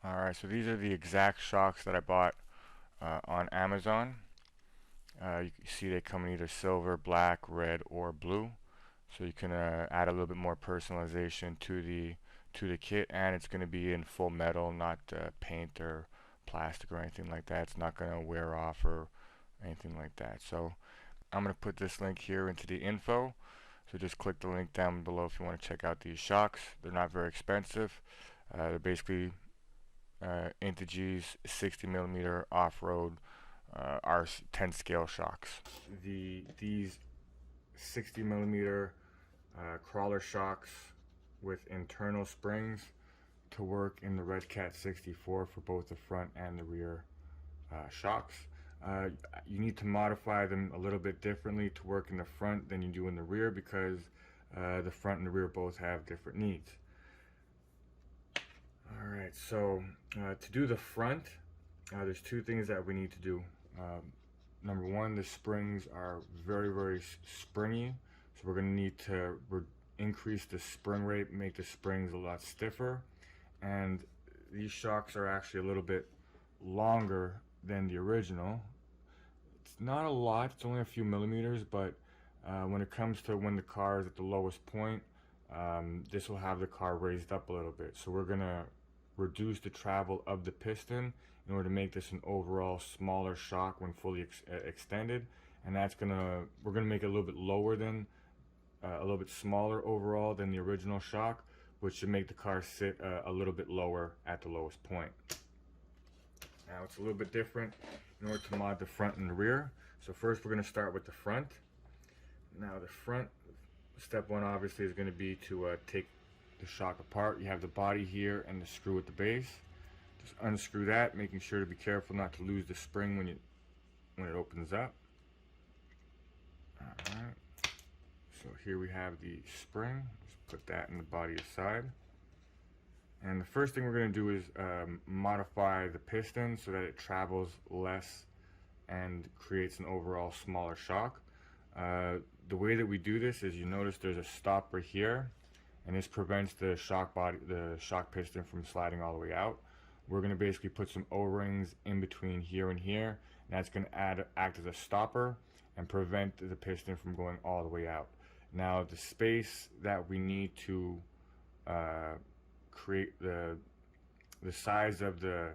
Alright, so these are the exact shocks that I bought on Amazon. You can see they come in either silver, black, red, or blue. So you can add a little bit more personalization to the kit, and it's going to be in full metal, not paint or plastic or anything like that. It's not going to wear off or anything like that. So I'm going to put this link here into the info. So just click the link down below if you want to check out these shocks. They're not very expensive. They're basically Integy's 60 millimeter off-road R10 scale shocks. These 60 millimeter crawler shocks with internal springs to work in the Redcat 64 for both the front and the rear shocks. You need to modify them a little bit differently to work in the front than you do in the rear because the front and the rear both have different needs. Alright, so to do the front, there's two things that we need to do. Number one, the springs are very springy, so we're going to need to increase the spring rate, make the springs a lot stiffer, and these shocks are actually a little bit longer than the original. It's not a lot, it's only a few millimeters, but when it comes to when the car is at the lowest point, this will have the car raised up a little bit. So we're going to reduce the travel of the piston in order to make this an overall smaller shock when fully extended, and we're gonna make it a little bit lower than a little bit smaller overall than the original shock, which should make the car sit a little bit lower at the lowest point. Now it's a little bit different in order to mod the front and the rear. So first we're going to start with the front. Now the front, step one obviously is going to be to take the shock apart. You have the body here and the screw at the base. Just unscrew that, making sure to be careful not to lose the spring when it opens up. Alright, so here we have the spring. Just put that in the body aside. And the first thing we're going to do is modify the piston so that it travels less and creates an overall smaller shock. The way that we do this is, you notice there's a stopper here, and this prevents the shock piston from sliding all the way out. We're going to basically put some O-rings in between here and here, and that's going to act as a stopper and prevent the piston from going all the way out. Now the space that we need to create the size of the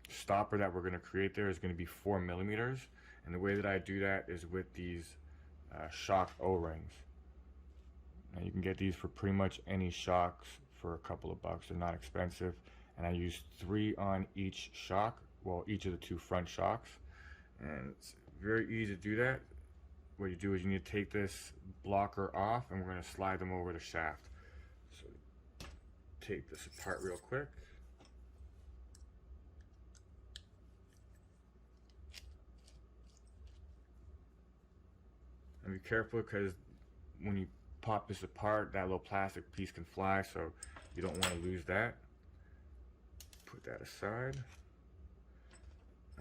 stopper that we're going to create there is going to be 4 millimeters, and the way that I do that is with these shock O-rings. Now you can get these for pretty much any shocks for a couple of bucks. They're not expensive, and I use 3 on each shock, well, each of the 2 front shocks, and it's very easy to do that. What you do is you need to take this blocker off, and we're going to slide them over the shaft. So take this apart real quick. And be careful, because when you pop this apart, that little plastic piece can fly, so you don't want to lose that. Put that aside.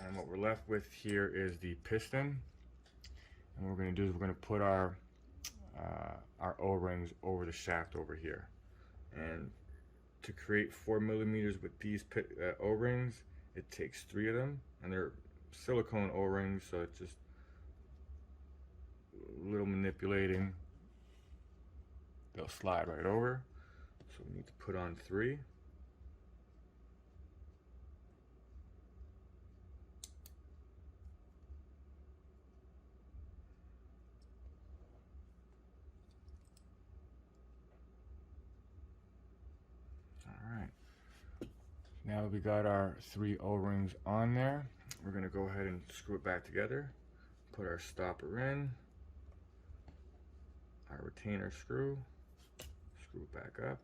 And what we're left with here is the piston. And what we're going to do is we're going to put our O-rings over the shaft over here. And to create 4 millimeters with these O-rings, it takes 3 of them, and they're silicone O-rings, so it's just a little manipulating, they'll slide right over. So we need to put on 3. Alright, now that we got our 3 O-rings on there, we're going to go ahead and screw it back together. Put our stopper in, our retainer screw, screw it back up.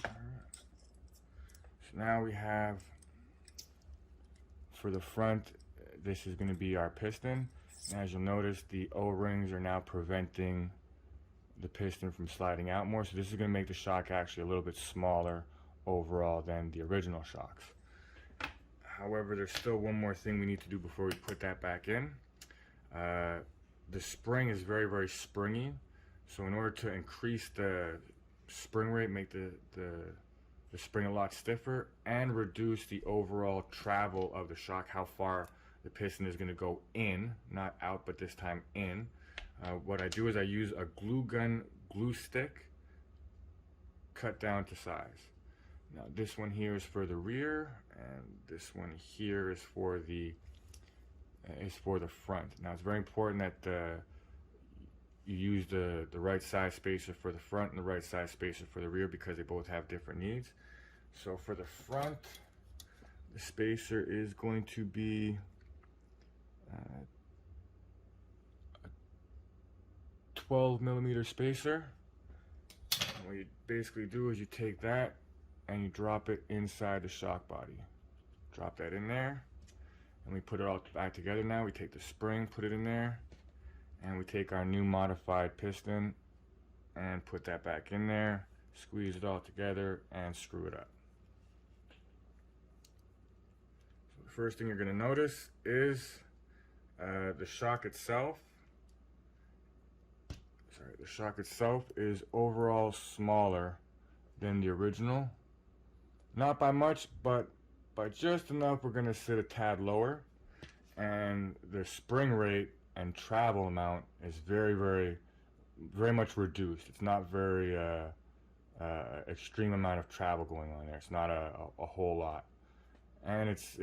Alright, so now we have, for the front, this is going to be our piston. And as you'll notice, the O-rings are now preventing the piston from sliding out more, so this is going to make the shock actually a little bit smaller overall than the original shocks. However, there's still one more thing we need to do before we put that back in. the spring is very, very springy. So in order to increase the spring rate, make the spring a lot stiffer, and reduce the overall travel of the shock, how far the piston is going to go in, not out, but this time in. What I do is I use a glue gun glue stick cut down to size. Now this one here is for the rear, and this one here is for the front. Now it's very important that you use the right size spacer for the front and the right size spacer for the rear, because they both have different needs. So for the front, the spacer is going to be a 12mm spacer. And what you basically do is you take that and you drop it inside the shock body. Drop that in there, and we put it all back together. Now we take the spring, put it in there, and we take our new modified piston and put that back in there, squeeze it all together, and screw it up. So the first thing you're going to notice is the shock itself. The shock itself is overall smaller than the original. Not by much, but by just enough. We're going to sit a tad lower, and the spring rate and travel amount is very, very, very much reduced. It's not very extreme amount of travel going on there. It's not a whole lot, and it's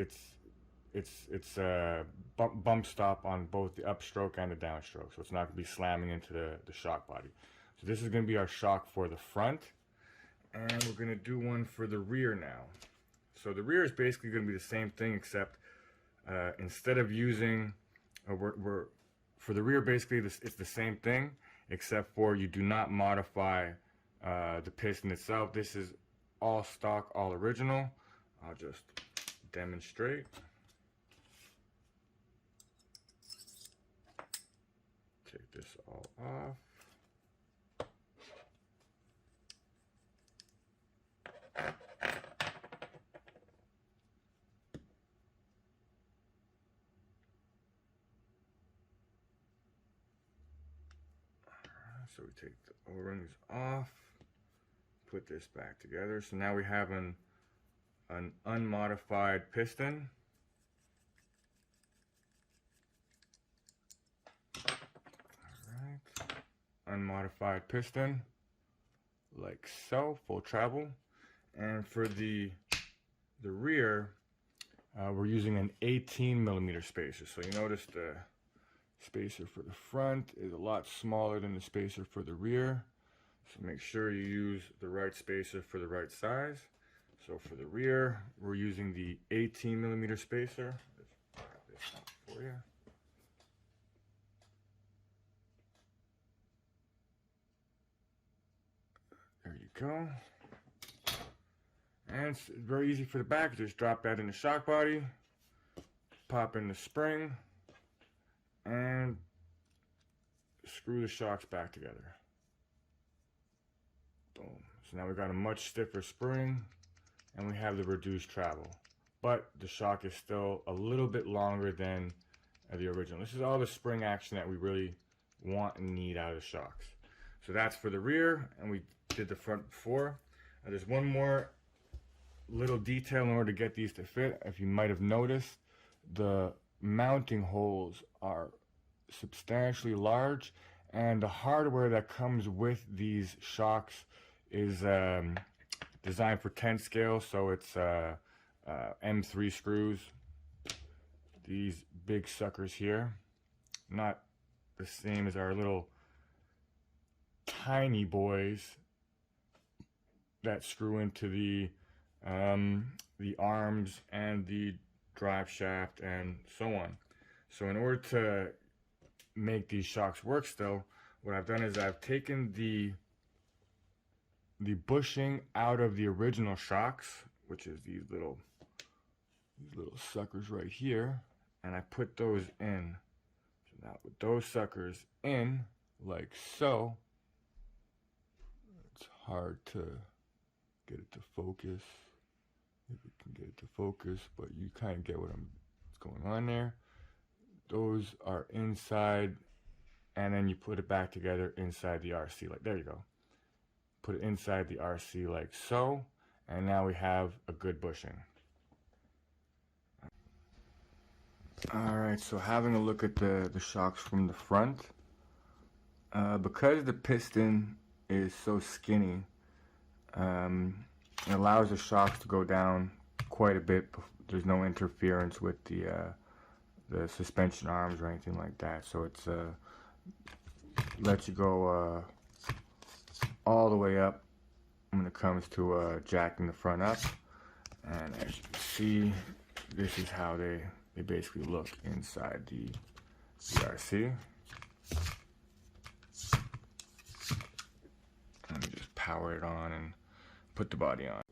a bump stop on both the upstroke and the downstroke, so it's not going to be slamming into the shock body. So this is going to be our shock for the front, and we're going to do one for the rear now. So the rear is basically going to be the same thing, except instead of using for the rear, basically it's the same thing, except for you do not modify the piston itself. This is all stock, all original. I'll just demonstrate. Take this all off. So we take the O-rings off, put this back together. So now we have an unmodified piston. Alright, unmodified piston, like so, full travel. And for the rear, we're using an 18mm spacer. So you notice the spacer for the front is a lot smaller than the spacer for the rear, so make sure you use the right spacer for the right size. So for the rear, we're using the 18mm spacer. Let's grab this out for you. There you go. And it's very easy for the back. Just drop that in the shock body, pop in the spring, and screw the shocks back together. Boom. So now we've got a much stiffer spring, and we have the reduced travel, but the shock is still a little bit longer than the original. This is all the spring action that we really want and need out of the shocks. So that's for the rear, and we did the front before. There's one more little detail in order to get these to fit. If you might have noticed, the mounting holes are substantially large, and the hardware that comes with these shocks is designed for 10 scale, so it's M3 screws. These big suckers here, not the same as our little tiny boys that screw into the arms and the drive shaft and so on. So in order to make these shocks work still, what I've done is I've taken the bushing out of the original shocks, which is these little suckers right here, and I put those in. So now with those suckers in, like so, it's hard to get it to focus. If we can get it to focus, but you kind of get what's going on there. Those are inside and then you put it back together inside the RC. Like, there you go. Put it inside the RC like so, and now we have a good bushing. Alright, so having a look at the shocks from the front, because the piston is so skinny, it allows the shocks to go down quite a bit. There's no interference with the suspension arms or anything like that, so it's lets you go all the way up when it comes to jacking the front up. And as you can see, this is how they basically look inside the RC. Let me just power it on and put the body on.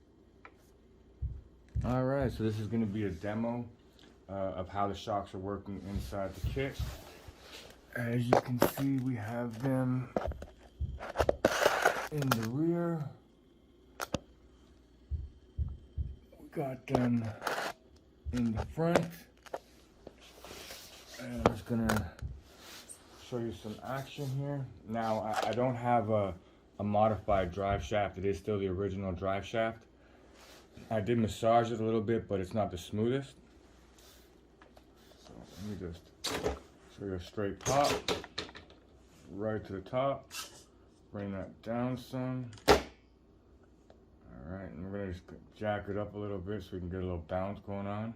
Alright, so this is going to be a demo of how the shocks are working inside the kit. As you can see, we have them in the rear. We got them in the front. And I'm just gonna show you some action here. Now, I don't have a modified drive shaft. It is still the original drive shaft. I did massage it a little bit, but it's not the smoothest. So let me just show you a straight pop, right to the top. Bring that down some. Alright, and we're gonna just jack it up a little bit so we can get a little bounce going on.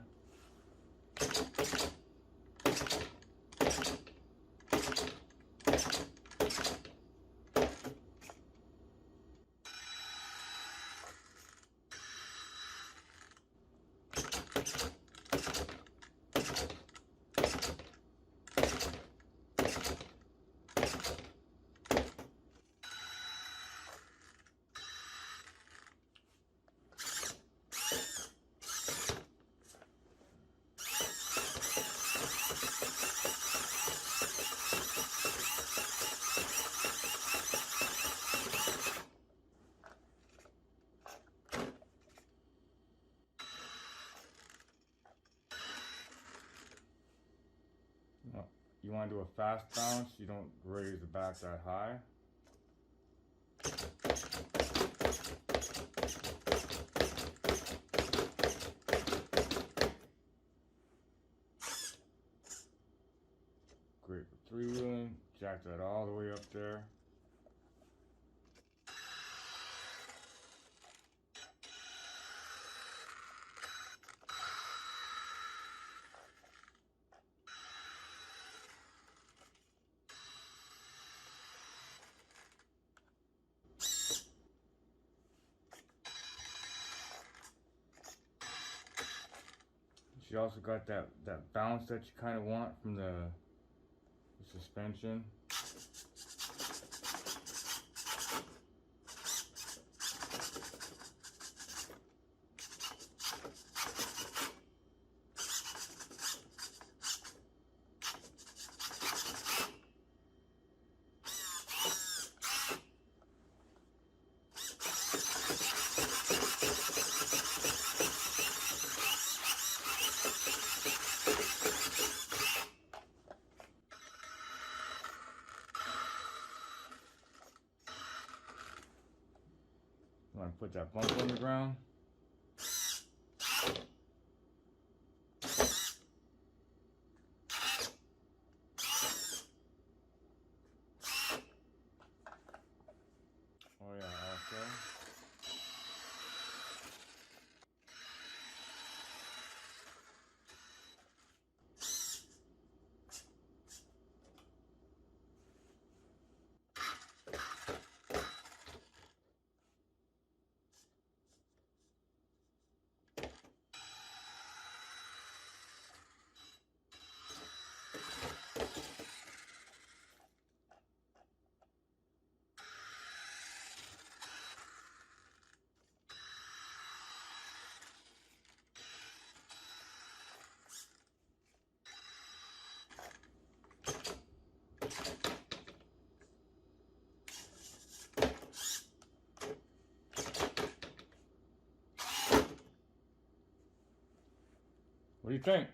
You want to do a fast bounce, you don't raise the back that high. Great for three-wheeling, jack that all the way up there. She also got that bounce that you kind of want from the suspension. You want to put that bump on the ground. Oh yeah, also. What do you think?